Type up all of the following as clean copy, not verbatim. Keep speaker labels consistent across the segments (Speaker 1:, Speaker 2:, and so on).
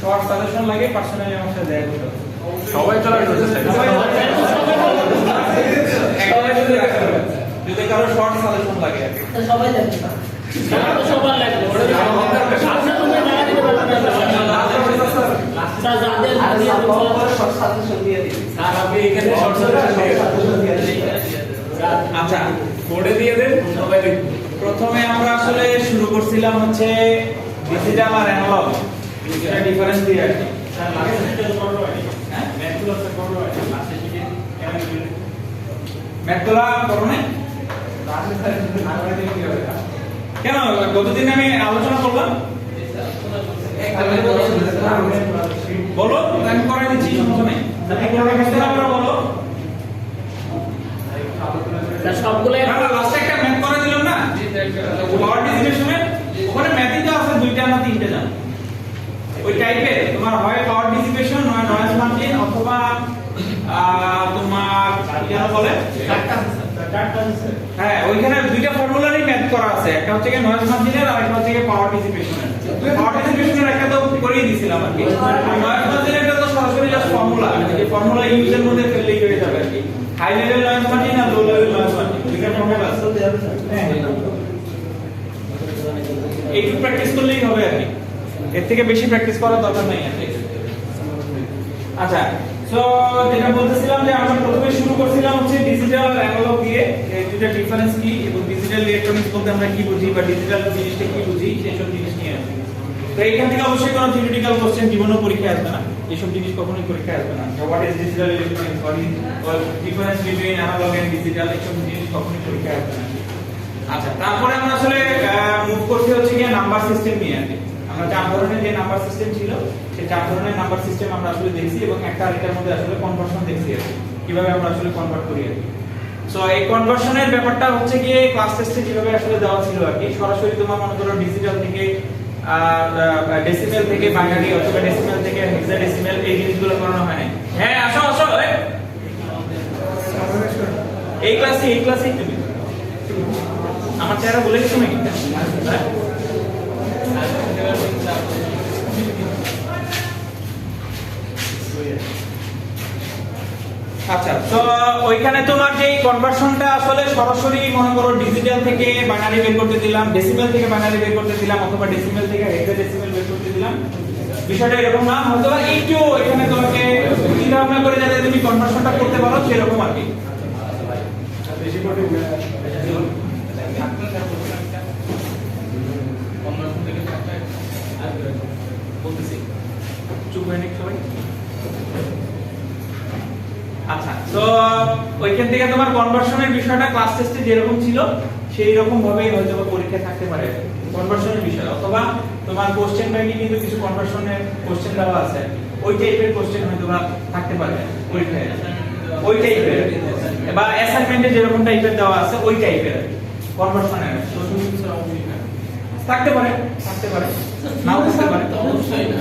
Speaker 1: Short suggestion লাগে personally আমার সাথে দেখা করতে হবে।
Speaker 2: সবাই চলে আসবে
Speaker 1: যদি কারো শর্ট সাজেশন লাগে
Speaker 3: সবাই জানে না সবার লাগবে আচ্ছা তুমি টাকা দিতে পারবে স্যার যাদের
Speaker 4: শর্ট সাজেশন দিয়ে দিন
Speaker 2: স্যার আপনি এখানে শর্ট সাজেশন দিয়ে দিন
Speaker 1: আচ্ছা
Speaker 2: বোর্ডে দিয়ে দেন সবাই দেখুন।
Speaker 1: প্রথমে আমরা আসলে শুরু করছিলাম হচ্ছে ডিজিটাল আর অ্যানালগ এটা ডিফারেন্স দিয়ে আর কি।
Speaker 2: স্যার লাস্টে যেটা করব হ্যাঁ ম্যাথগুলো স্যার করব লাস্টে শিখে কেন দিবেন
Speaker 1: ম্যাথগুলা করনে
Speaker 2: লাস্টে স্যার না করে দিলে কি হবে
Speaker 1: কেন গতদিন আমি আলোচনা করলাম বলো আমি করে দিচ্ছি সমস্যা নেই তুমি কোনটা বুঝতে না পারো বলো
Speaker 3: স্যার সবগুলো
Speaker 1: না লাস্টে একটা ম্যাথ করে দিলাম না পাওয়ার ডিসিপেশনে ওখানে ম্যাথই তো আছে দুইটা না তিনটা জানো ওই টাইপের তোমার হয় পাওয়ার ডিসিপেশন নয় নয়েজ মার্জিন অথবা তোমার কি যেন বলে হ্যাঁ ওইখানে দুইটা ফর্মুলারই ম্যাথ করা আছে একটা হচ্ছে কি নয়েজ মার্জিনের আর একটা হচ্ছে কি পাওয়ার ডিসিপেশনের পাওয়ার ডিসিপেশনের একটা তো করেই দিছিলাম আর কি নয়েজ মার্জিনের তো সরাসরি জাস্ট ফর্মুলা এই ফর্মুলা ইউজের মধ্যে ফেললেই হয়ে যাবে আর কি হাই লেভেল নয়েজ মার্জিন আর লো লেভেল নয়েজ মার্জিন দুইটা ফর্মুলা আছে এইটুকু প্র্যাকটিস করলেই হবে আর কি এর থেকে বেশি প্র্যাকটিস করার দরকার নাই আর কি আচ্ছা সো যেটা বলতেছিলাম যে আমরা প্রথমে শুরু করছিলাম হচ্ছে ডিজিটাল আর অ্যানালগ দিয়ে এই দুটো ডিফারেন্স কি এবং ডিজিটাল ইলেকট্রনিক্স বলতে আমরা কি বুঝি বা ডিজিটাল জিনিসটা কি বুঝি সেই সব জিনিস নিয়ে আসি তো এইখান থেকে অবশ্যই কোনো থিওরিটিক্যাল কোশ্চেন জীবনেও পরীক্ষায় আসবে না এইসব জিনিস কখনোই পরীক্ষায় আসবে না what is digital electronics what is difference between analog and digital এইসব জিনিস কখনোই পরীক্ষায় আসবে না আচ্ছা তারপরে আমরা আসলে মুভ করতে হচ্ছে কি নাম্বার সিস্টেম নিয়ে আর কি আমরা চার ধরনের যে নাম্বার সিস্টেম ছিল সেই চার ধরনের নাম্বার সিস্টেম আমরা আসলে দেখছি এবং একটা আরেকটার মধ্যে আসলে কনভার্সন দেখছি আর কি কিভাবে আমরা আসলে কনভার্ট করি আর কি সো এই কনভার্সনের ব্যাপারটা হচ্ছে গিয়ে ক্লাস টেস্টে কিভাবে আসলে দেওয়া ছিল আর কি সরাসরি তোমার মনে করো ডিজিটাল থেকে ডেসিমেল থেকে বাইনারি অথবা ডেসিমেল থেকে হেক্সাডেসিমেল এই জিনিসগুলো করানো হয় না হ্যাঁ আসো আসো এই ক্লাসে তুমি আমার চেহারা বলে গেছো নাকি আচ্ছা তো ওইখানে তোমার যে কনভার্সনটা আসলে সরাসরি মনে করো ডিজিটাল থেকে বাইনারি বের করতে দিলাম ডেসিমেল থেকে বাইনারি বের করতে দিলাম অথবা ডেসিমেল থেকে হেক্সাডেসিমেল বের করতে দিলাম বিষয়টা এরকম না হয়তো একটু এখানে তোমাকে চিন্তা ভাবনা করে যাতে তুমি কনভার্সনটা করতে পারো সেরকম আর কি বেশি করে বলতেছি চুপ হয়ে নিক সবাই আচ্ছা তো ওইখান থেকে তোমার কনভার্সনের বিষয়টা ক্লাস টেস্টে যেরকম ছিল সেই রকম ভাবেই হয়তো পরীক্ষায় থাকতে পারে কনভার্সনের বিষয় অথবা তোমার কোশ্চেন ব্যাংকে কিন্তু কিছু কনভার্সনের কোশ্চেন দেওয়া আছে ওই টাইপের কোশ্চেন হয়তো বা থাকতে পারে পরীক্ষায় ওই টাইপের বা অ্যাসাইনমেন্টে যেরকম টাইপের দেওয়া আছে ওই টাইপের কনভার্সনের থাকতে পারে নাও থাকতে পারে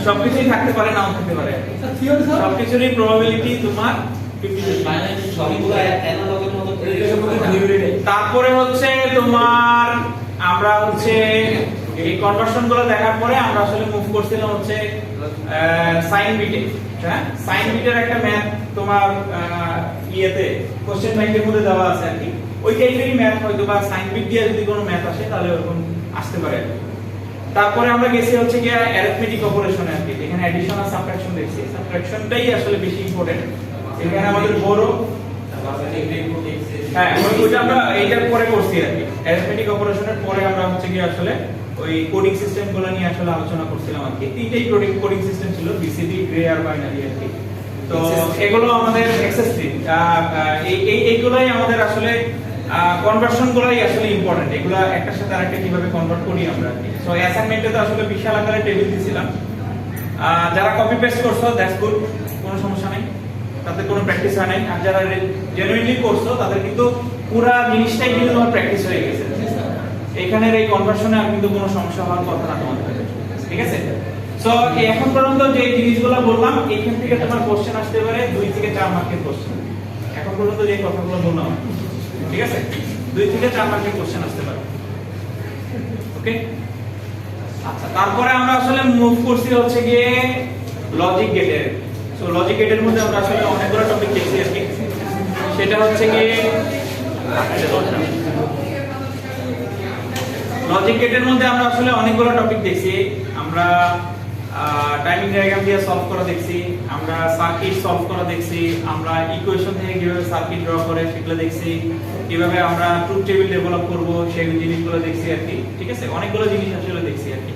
Speaker 1: সবকিছুই থাকতে পারে নাও থাকতে পারে সবকিছুরই প্রবাবিলিটি তোমার 50-50 তারপরে হচ্ছে তোমার আমরা হচ্ছে এই কনভার্সন গুলো দেখার পরে আমরা আসলে মুভ করছিলাম হচ্ছে সাইন বিটে হ্যাঁ সাইন বিটের একটা ম্যাথ তোমার ইয়েতে কোশ্চেন ব্যাংকের মধ্যে দেওয়া আছে আর কি ওই টাইপেরই ম্যাথ হয়তো বা সাইন বিট দিয়ে যদি কোনো ম্যাথ আসে তাহলে ওরকম আসতে পারে তারপরে আমরা গেছি হচ্ছে কি অ্যারিথমেটিক অপারেশনে আর কি এখানে অ্যাডিশন আর সাবট্রাকশন দেখছি সাবট্রাকশনটাই আসলে বেশি ইম্পর্টেন্ট এখানে আমাদের বড় হ্যাঁ ওইটা আমরা এইটার পরে করছি আর কি অ্যারিথমেটিক অপারেশনের পরে আমরা হচ্ছে কি আসলে ওই কোডিং সিস্টেমগুলো নিয়ে আসলে আলোচনা করছিলাম আর কি তিনটেই কোডিং সিস্টেম ছিল বিসিডি গ্রে আর বাইনারি আর কি তো এগুলো আমাদের এক্সেসিভ এইগুলাই আমাদের আসলে কনভার্সন গুলাই আসলে ইম্পর্টেন্ট এগুলো একটার সাথে আরেকটা কিভাবে কনভার্ট করি আমরা সো অ্যাসাইনমেন্টে তো আসলে বিশাল আকারে টেবিল দিয়েছিলাম যারা কপি পেস্ট করছো দ্যাটস গুড কোনো সমস্যা নেই তাদের কোনো প্র্যাকটিস হয় নাই আর যারা জেনুইনলি করছো তাদের কিন্তু পুরো জিনিসটাই কিন্তু তোমার প্র্যাকটিস হয়ে গেছে এখানের এই কনভার্সনে আর কিন্তু কোনো সমস্যা হওয়ার কথা না তোমাদের ঠিক আছে সো এখন পর্যন্ত যে জিনিসগুলো বললাম এখান থেকে তোমার কোশ্চেন আসতে পারে 2 থেকে 4 মার্কের কোশ্চেন এখন পর্যন্ত যে কথাগুলো বললাম ঠিক আছে 2 থেকে 4 মার্কের কোশ্চেন আসতে পারে ওকে আচ্ছা তারপরে আমরা আসলে মুভ করছি হচ্ছে গিয়ে লজিক গেটের। সো লজিক গেটের মধ্যে আমরা আসলে অনেকগুলো টপিক দেখছি আর কি। সেটা হচ্ছে কি লজিক গেটের মধ্যে আমরা আসলে অনেকগুলো টপিক দেখছি। আমরা টাইমিং ডায়াগ্রাম দিয়ে সলভ করা দেখছি, আমরা সার্কিট সলভ করা দেখছি, আমরা ইকুয়েশন থেকে কিভাবে সার্কিট ড্র করে সেগুলো দেখছি, কিভাবে আমরা ট্রুথ টেবিল ডেভেলপ করব সেই জিনিসগুলো দেখছি আর কি। ঠিক আছে, অনেকগুলো জিনিস আসলে দেখছি আর কি।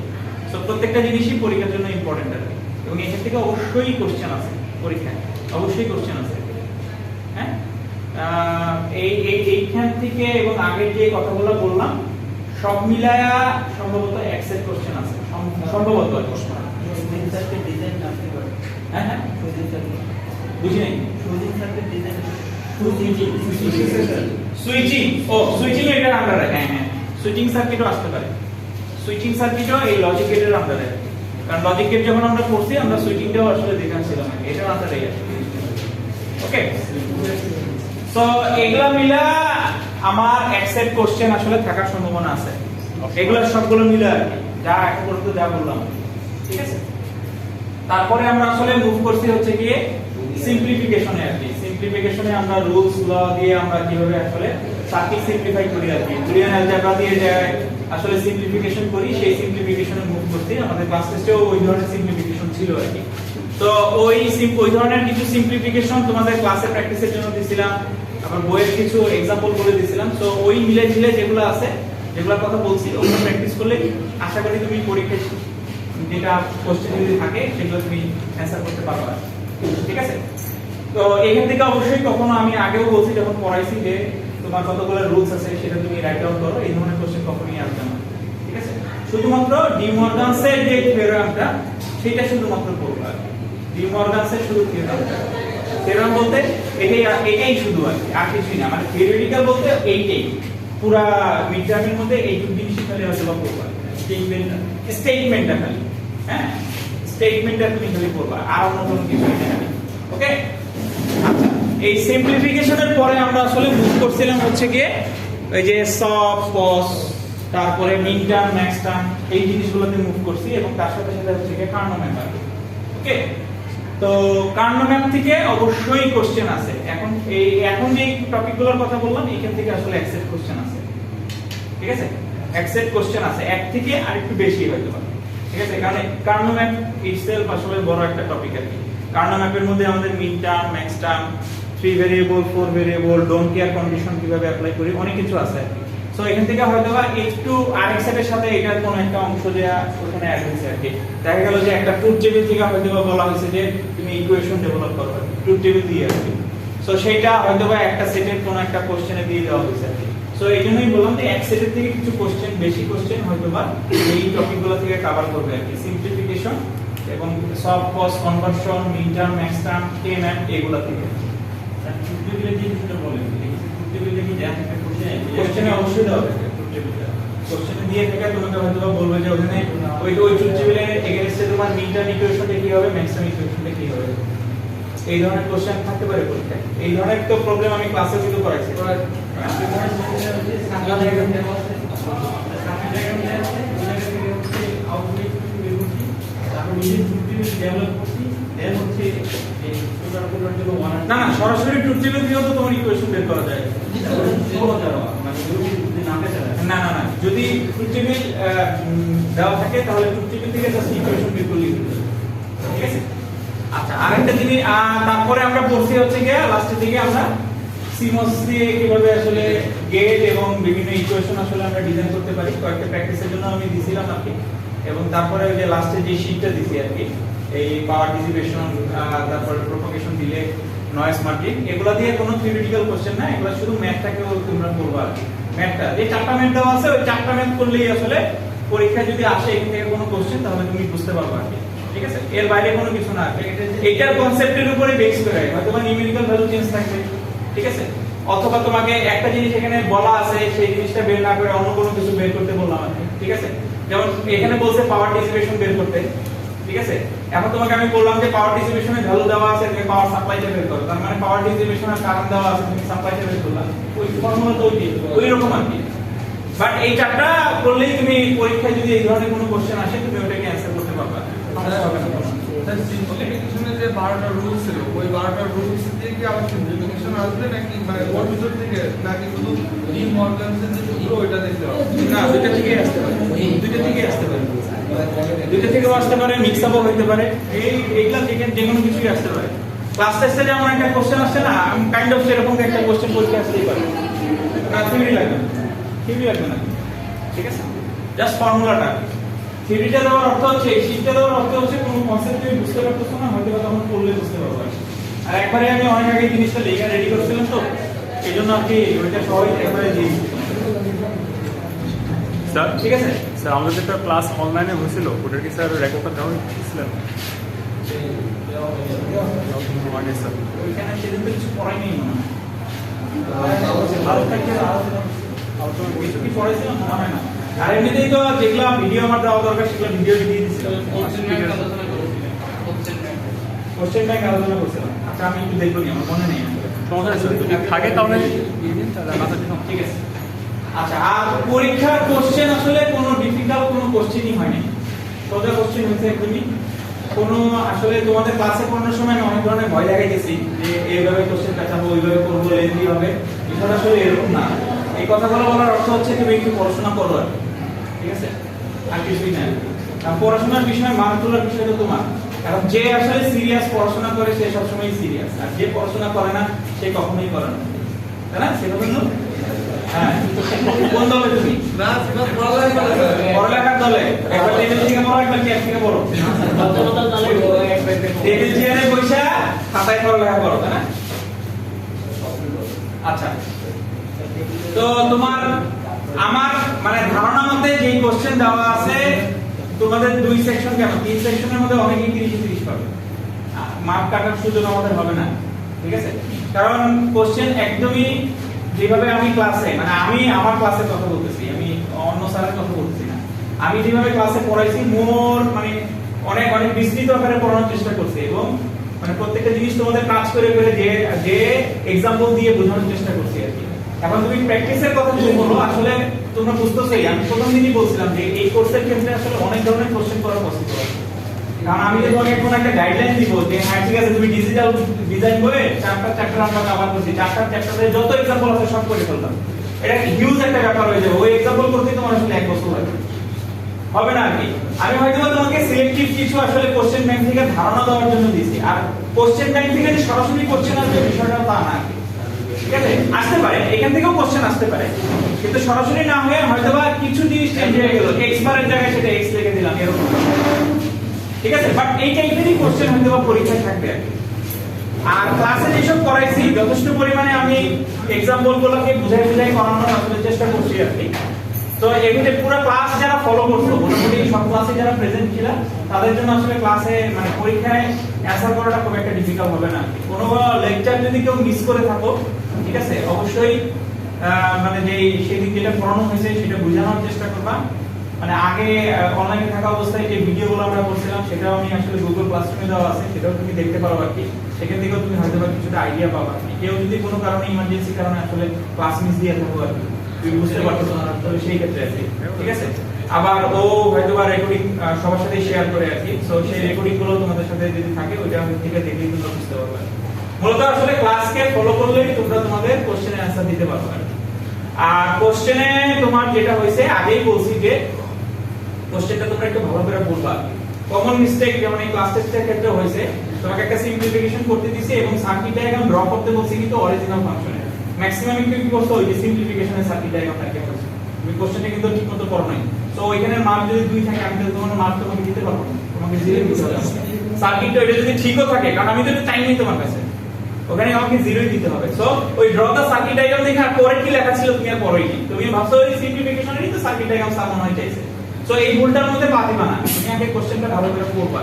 Speaker 1: সো প্রত্যেকটা জিনিসই পরীক্ষার জন্য ইম্পর্টেন্ট আর কি, এবং এখান থেকে অবশ্যই কোশ্চেন আছে পরীক্ষায়, অবশ্যই কোশ্চেন আছে। হ্যাঁ, এইখান থেকে এবং আগের যে কথাগুলো বললাম সব মিলায়া সম্ভবত এক্সেল কোশ্চেন আছে, সম্ভবত। হ্যাঁ হ্যাঁ, বুঝি নাই। সুইচিং, ও সুইচিং এটার আন্ডারে। হ্যাঁ হ্যাঁ, সুইচিং সার্কিটও আসতে পারে। সুইচিং সার্কিটও এই লজিক গেটের আন্ডারে, কারণ লজিক গেট যখন আমরা পড়ছি আমরা সুইচিংটাও আসলে দেখাচ্ছিলাম এটার আন্ডারে। ওকে, সো এগুলা মিলা আমার এক্সেট কোশ্চেন আসলে থাকার সম্ভাবনা আছে। এগুলা সবগুলো মিলা আর কি, যা এখন পর্যন্ত যা বললাম। ঠিক আছে, তারপরে আমরা আসলে মুভ করছি হচ্ছে কি সিম্পলিফিকেশনে আর কি। সিম্পলিফিকেশনে আমরা রুলস ল দিয়ে আমরা কিভাবে আসলে সার্কিট সিম্পলিফাই করি আর কি, বুলিয়ান অ্যালজেব্রা দিয়ে যে আসলে সিম্পলিফিকেশন করি, সেই সিম্পলিফিকেশনে মুভ করছি। আমাদের ক্লাস টেস্টেও ওই ধরনের সিম্পলিফিকেশন ছিল আর কি। তো ওই ধরনের কিছু সিম্পলিফিকেশন তোমাদের ক্লাসে প্র্যাকটিসের জন্য দিছিলাম, আবার বইয়ের কিছু एग्जांपल বলে দিছিলাম। সো ওই মিলে যেগুলো আছে, যেগুলোর কথা বলছি, ওগুলো প্র্যাকটিস করলে আশা করি তুমি পরীক্ষায় যেটা কোশ্চেন যদি থাকে সেগুলো তুমি অ্যানসার করতে পারবে। ঠিক আছে, তো এখান থেকে অবশ্যই কখনো আমি আগেও বলছি যখন পড়াইছি যে তোমার কতগুলো রুলস আছে সেটা তুমি রাইট ডাউন করো, এই ধরনের কোশ্চেন কখনোই আসবে না। ঠিক আছে, শুধুমাত্র ডি মর্গানসের যে থিওরামটা সেটা শুধুমাত্র পড়বা। ডি মর্গানসের শুধু থিওরাম বলতে এটাই শুধু আর কিছুই না, মানে থিওরিটিক্যাল বলতে এইটাই পুরা মিড টার্মের মধ্যে এইটুকু জিনিস খালি হয়তো পড়বা। স্টেটমেন্টটা খালি, হ্যাঁ স্টেটমেন্টটা তুমি খালি পড়বা, আর অন্য কোনো কিছু না। ওকে, আচ্ছা, এই সিম্পলিফিকেশনের পরে আমরা আসলে মুভ করছিলাম হচ্ছে গিয়ে ওই যে সব পস, তারপরে মিন টার্ম ম্যাক্স টার্ম, এই জিনিসগুলোতে মুভ করছি, এবং তার সাথে সাথে হচ্ছে গিয়ে কার্নো ম্যাপ। ওকে, তো কার্নো ম্যাপ থেকে অবশ্যই কোশ্চেন আছে। এখন যে টপিকগুলোর কথা বললাম এখান থেকে আসলে এক্সেপ্ট কোশ্চেন আছে। ঠিক আছে, এক্সেপ্ট কোশ্চেন আছে এক থেকে আরেকটু বেশি হয়তো পারে। ঠিক আছে, কারণ কার্নো ম্যাপ ইটসেলফ আসলে বড় একটা টপিক আর কি। কার্নো ম্যাপের মধ্যে আমাদের min term, max term, 3 variable, 4 variable, don't care condition কিভাবে অ্যাপ্লাই করি, অনেক কিছু আছে। সো এখান থেকে হয়তো বা একটু আরএক্স এর সাথে এটার কোনো একটা অংশ দেয়া ওখানে অ্যাড হয়েছে আর কি। দেখা গেল যে একটা ট্রুথ টেবিল থেকে হয়তো বা বলা হয়েছে যে তুমি ইকুয়েশন ডেভেলপ করো ট্রুথ টেবিল দিয়ে আর কি। সো সেইটা হয়তো বা একটা সেটের কোনো একটা কোশ্চেনে দিয়ে দেওয়া হয়েছে আর কি। সো এই জন্যই বললাম যে এক সেটের থেকে কিছু কোশ্চেন, বেশি কোশ্চেন হয়তো বা এই টপিকগুলো থেকে কভার করবে আর কি। সিম্পলিফিকেশন এবং সব পস, কনভার্সন, মিন টার্ম, ম্যাক্স টার্ম, কে ম্যাপ, এগুলো থেকে।
Speaker 2: ট্রুথ টেবিলের যে বিষয়টা বলেন, ট্রুথ টেবিলে কি দেয়া থাকে
Speaker 1: কোশ্চেনে অবশ্যই দেওয়া থাকে। কোশ্চেনে দিয়ে থাকে, তোমাকে হয়তো বা বলবে যে ওখানে ওই ট্রুথ টেবিলের এগেইনস্টে তোমার মিন টার্ম ইকুয়েশনটা কি হবে, ম্যাক্স টার্ম ইকুয়েশনটা কি হবে, এই ধরনের কোশ্চেন থাকতে পারে পরীক্ষায়। এই ধরনের তো প্রবলেম আমি ক্লাসে কিন্তু করাইছি। না না, সরাসরি ট্রুথ টেবিল দিয়েও তো তোমার ইকুয়েশন বের করা যায়। না না না, যদি ট্রুথ টেবিল দেওয়া থাকে তাহলে ট্রুথ টেবিল থেকে জাস্ট ইকুয়েশন বের করলেই হবে। ঠিক আছে, আচ্ছা, আরেকটা জিনিস তারপরে আমরা পড়ছি হচ্ছে গিয়ে লাস্টের দিকে আমরা সিমস দিয়ে কিভাবে আসলে গেট এবং বিভিন্ন ইকুয়েশন আসলে আমরা ডিজাইন করতে পারি, কয়েকটা প্র্যাকটিসের জন্য আমি দিছিলাম আর কি। এবং তারপরে ওই যে লাস্টে যে শীটটা দিছি আর কি, এই পাওয়ার ডিসিপেশন, তারপরে প্রোপাগেশন, ডিলে, নয়েজ মার্কিং, এগুলা দিয়ে কোনো থিওরিটিক্যাল কোশ্চেন না, এগুলা শুধু ম্যাথটাকেও তোমরা করবা আর কি। ম্যাথটা এই 4টা ম্যাথ দেওয়া আছে, ওই 4টা ম্যাথ করলেই আসলে পরীক্ষায় যদি আসে এখান থেকে কোনো কোশ্চেন তাহলে তুমি বুঝতে পারবা আর কি। ঠিক আছে, এর বাইরে কোনো কিছু না। এইটার কনসেপ্টের উপরে বেস করে হয়তো বা নিউমেরিক্যাল ভ্যালু চেঞ্জ থাকবে। ঠিক আছে, অথবা তোমাকে একটা জিনিস এখানে বলা আছে সেই জিনিসটা বের না করে অন্য কোনো কিছু বের করতে বললাম আর কি। ঠিক আছে, যেমন এখানে বলছে পাওয়ার ডিসিপেশন বের করতে। ঠিক আছে, এখন তোমাকে আমি বললাম যে পাওয়ার ডিসিপেশনের ভ্যালু দেওয়া আছে, তুমি পাওয়ার সাপ্লাইটা বের করো, তার মানে পাওয়ার ডিসিপেশনের কারেন্ট দেওয়া আছে, তুমি সাপ্লাইটা বের করলা। ওই ফর্মুলা তো ওই রকম আর কি। বাট এই 4টা করলেই তুমি পরীক্ষায় যদি এই ধরনের কোনো কোশ্চেন আসে তুমি ওটাকে অ্যানসার করতে পারবা, সমস্যা হবে না।
Speaker 5: আমাদের সিম্পলিফিকেশনে যে 12টা রুলস ছিল ওই 12টা রুলস দিয়ে কি আবার সিম্পলিফিকেশন আসবে নাকি মানে ওর ভিতর থেকে নাকি শুধু ডি মর্গানসের যে সূত্র ওইটা দেখতে হবে?
Speaker 1: না, দুইটা থেকেই আসতে পারে, দুইটা থেকেই আসতে পারে, দুইটা থেকেও আসতে পারে, মিক্স আপও হইতে পারে, এইগুলা থেকে যে কোনো কিছুই আসতে পারে। ক্লাস টেস্টে যেমন একটা কোশ্চেন আসছে না, কাইন্ড অফ সেরকম একটা কোশ্চেন পরীক্ষা আসতেই পারে। না, থিওরি লাগবে না, থিওরি লাগবে না, ঠিক আছে, জাস্ট ফর্মুলাটা। থিওরিটা দেওয়ার অর্থ হচ্ছে, এই শীটটা দেওয়ার অর্থ হচ্ছে কোনো কনসেপ্ট তুমি বুঝতে পারতেছো না, হয়তো তখন পড়লে বুঝতে পারবে। আর একবারে আমি অনেক আগে জিনিসটা লেখা রেডি করছিলাম, তো এই জন্য আর কি ওইটা সবাই একবারে দিয়ে দিচ্ছি।
Speaker 2: স্যার
Speaker 1: ঠিক আছে
Speaker 2: স্যার আমাদের যে একটা ক্লাস অনলাইনে হয়েছিল ওটার কি স্যার রেকর্ডটা দেওয়া হয়েছিলেন? হয়নি স্যার।
Speaker 1: ওইখানে সেদিন তো কিছু পড়াইনি মনে হয়। কিছু কি পড়াইছিলাম মনে হয় না। আর এমনিতেই তো যেগুলো ভিডিও আমার দেওয়া দরকার সেগুলো ভিডিও দিয়ে দিচ্ছিলাম। কোশ্চেন ব্যাংক আলোচনা করছিলাম। আচ্ছা আমি একটু দেখবো নি, আমার মনে নেই আসলে।
Speaker 2: সমস্যা নেই স্যার, যদি থাকে তাহলে
Speaker 1: ঠিক আছে। আচ্ছা, আর পরীক্ষার কোশ্চেন আসলে কোনো ডিফিকাল্ট কোনো কোশ্চেনই হয়নি, সোজা কোশ্চেন হয়েছে একদমই। কোনো আসলে তোমাদের ক্লাসে পড়ানোর সময় আমি অনেক ধরনের ভয় দেখাইতেছি যে এইভাবে কোশ্চেন কাটাবো, ওইভাবে করবো, লেন্থি হবে, বিষয়টা আসলে এরকম না। এই কথাগুলো বলার অর্থ হচ্ছে তুমি একটু পড়াশোনা করো আর কি। ঠিক আছে, আর কিছুই না। কারণ পড়াশোনার বিষয় মার্ক তোলার বিষয় তো তোমার। কারণ যে আসলে সিরিয়াস পড়াশোনা করে সে সবসময় সিরিয়াস, আর যে পড়াশোনা করে না সে কখনোই করে না, তাই না? সেটা বললো হ্যাঁ। কোন দলে তুমি?
Speaker 5: না সেটা পড়ালেখা করে স্যার।
Speaker 1: পড়ালেখার দলে। একবার টেবিল থেকে পড়ো, একবার চেয়ার থেকে পড়ো। টেবিল চেয়ারে বসে খাতায় পড়ালেখা করো, তাই না? আচ্ছা, তো তোমার আমার মানে ধারণা মতে যে কোশ্চেন দেওয়া আছে তোমাদের 2 সেকশন, কেন 3 সেকশনের মধ্যে অনেকেই 30-30 পাবে। মার্ক কাটার সুযোগ আমাদের হবে না, ঠিক আছে? কারণ কোশ্চেন একদমই যেভাবে আমি ক্লাসে, মানে আমি আমার ক্লাসের কথা বলতেছি, আমি অন্য স্যারের কথা বলতেছি না। আমি যেভাবে ক্লাসে পড়াইছি মোর মানে অনেক অনেক বিস্তৃত আকারে পড়ানোর চেষ্টা করছি, এবং মানে প্রত্যেকটা জিনিস তোমাদের কাজ করে করে যে এক্সাম্পল দিয়ে বোঝানোর চেষ্টা করছি আর কি। এখন তুমি প্র্যাকটিসের কথা যদি বলো, আসলে তোমরা বুঝতেছই, আমি প্রথম দিনই বলছিলাম যে এই কোর্সের ক্ষেত্রে আসলে অনেক ধরনের কোশ্চেন করা পসিবল আছে। কারণ আমি যদি তোমাকে এখন একটা গাইডলাইন দিব যে হ্যাঁ ঠিক আছে তুমি ডিজিটাল ডিজাইন করে 4টা চ্যাপ্টার আমরা কভার করছি, 4টা চ্যাপ্টারে যত एग्जांपल আছে সব করে ফেলতাম, এটা হিউজ একটা ব্যাপার হয়ে যাবে। ওই एग्जांपल করতে তোমার আসলে 1 বছর লাগবে, হবে না আর কি। আমি হয়তো তোমাকে সিলেক্টিভ কিছু আসলে কোশ্চেন ব্যাংক থেকে ধারণা দেওয়ার জন্য দিয়েছি, আর কোশ্চেন ব্যাংক থেকে যে সরাসরি কোশ্চেন আসবে বিষয়টা তা না, ঠিক আছে? আসতে পারে, এখান থেকেও কোশ্চেন আসতে পারে, কিন্তু সরাসরি না হয়ে হয়তোবা কিছু জিনিস চেঞ্জ হয়ে গেল, এক্স বারের জায়গায় সেটা এক্স লিখে দিলাম, এরকম, ঠিক আছে? বাট এই টাইপেরই কোশ্চেন হয়তোবা পরীক্ষায় থাকবে আর কি। আর ক্লাসে যেসব করাইছি যথেষ্ট পরিমাণে আমি एग्जांपल গুলোকে বুঝাই বুঝাই করানোর আসলে চেষ্টা করছি আর কি। তো এগুলো পুরো ক্লাস যারা ফলো করছো, মোটামুটি সব ক্লাসে যারা প্রেজেন্ট ছিল তাদের জন্য আসলে ক্লাসে মানে পরীক্ষায় অ্যানসার করাটা খুব একটা ডিফিকাল্ট হবে না। কোনো লেকচার যদি কেউ মিস করে থাকো, ঠিক আছে, অবশ্যই মানে যে সেদিন যেটা পড়ানো হয়েছে সেটা বোঝানোর চেষ্টা করবা। মানে আগে অনলাইনে থাকা অবস্থায় যে ভিডিওগুলো আমরা করছিলাম সেটাও আমি আসলে গুগল ক্লাসরুমে দেওয়া আছে, সেটাও তুমি দেখতে পারো আর কি। সেখান থেকেও তুমি হয়তো বা কিছুটা আইডিয়া পাবা। কেউ যদি কোনো কারণে ইমার্জেন্সি কারণে আসলে ক্লাস মিস দিয়ে থাকো আর কি, তুমি বুঝতে পারছো না, তাহলে সেই ক্ষেত্রে আর কি, ঠিক আছে? আবার ও হয়তো বা রেকর্ডিং সবার সাথে শেয়ার করে আর কি, সো সেই রেকর্ডিং গুলো তোমাদের সাথে যদি থাকে ওইটা থেকে দেখলেই তোমরা বুঝতে পারবে। মূলত আসলে ক্লাসকে ফলো করলেই তোমরা তোমাদের কোশ্চেনের অ্যানসার দিতে পারবে আর কি। আর কোশ্চেনে তোমার যেটা হয়েছে আগেই বলছি যে কোশ্চেনটা তোমরা একটু ভালো করে পড়বা। কমন মিস্টেক যেমন এই ক্লাস টেস্টের ক্ষেত্রে হয়েছে, তোমাকে একটা সিম্পলিফিকেশন করতে দিয়েছে এবং সার্কিট ডায়াগ্রাম ড্র করতে বলছি কিন্তু অরিজিনাল ফাংশনে। ম্যাক্সিমাম একটু কি করছো ওই যে সিম্পলিফিকেশনের সার্কিট ডায়াগ্রাম থাকে করছো, তুমি কোশ্চেনটা কিন্তু ঠিকমতো পড়ো নাই। সো ওইখানে মার্ক যদি 2 থাকে আমি তো তোমার মার্ক তোমাকে দিতে পারবো না, তোমাকে 0 দিতে হবে। সার্কিটটা এটা যদি ঠিকও থাকে, কারণ আমি তো এটা টাইম নেই তোমার কাছে, ওখানে আমাকে 0 দিতে হবে। সো ওই ড্র দ্য সার্কিট ডায়াগ্রাম দেখে আর পরে কি লেখা ছিল তুমি আর পড়োই নি, তুমি ভাবছো ওই সিম্পলিফিকেশনেরই তো সার্কিট ডায়াগ্রাম সামনে হয়ে যাইছে। সো এই ভুলটার মধ্যে পা দিবা না, তুমি আগে কোশ্চেনটা ভালো করে পড়বা,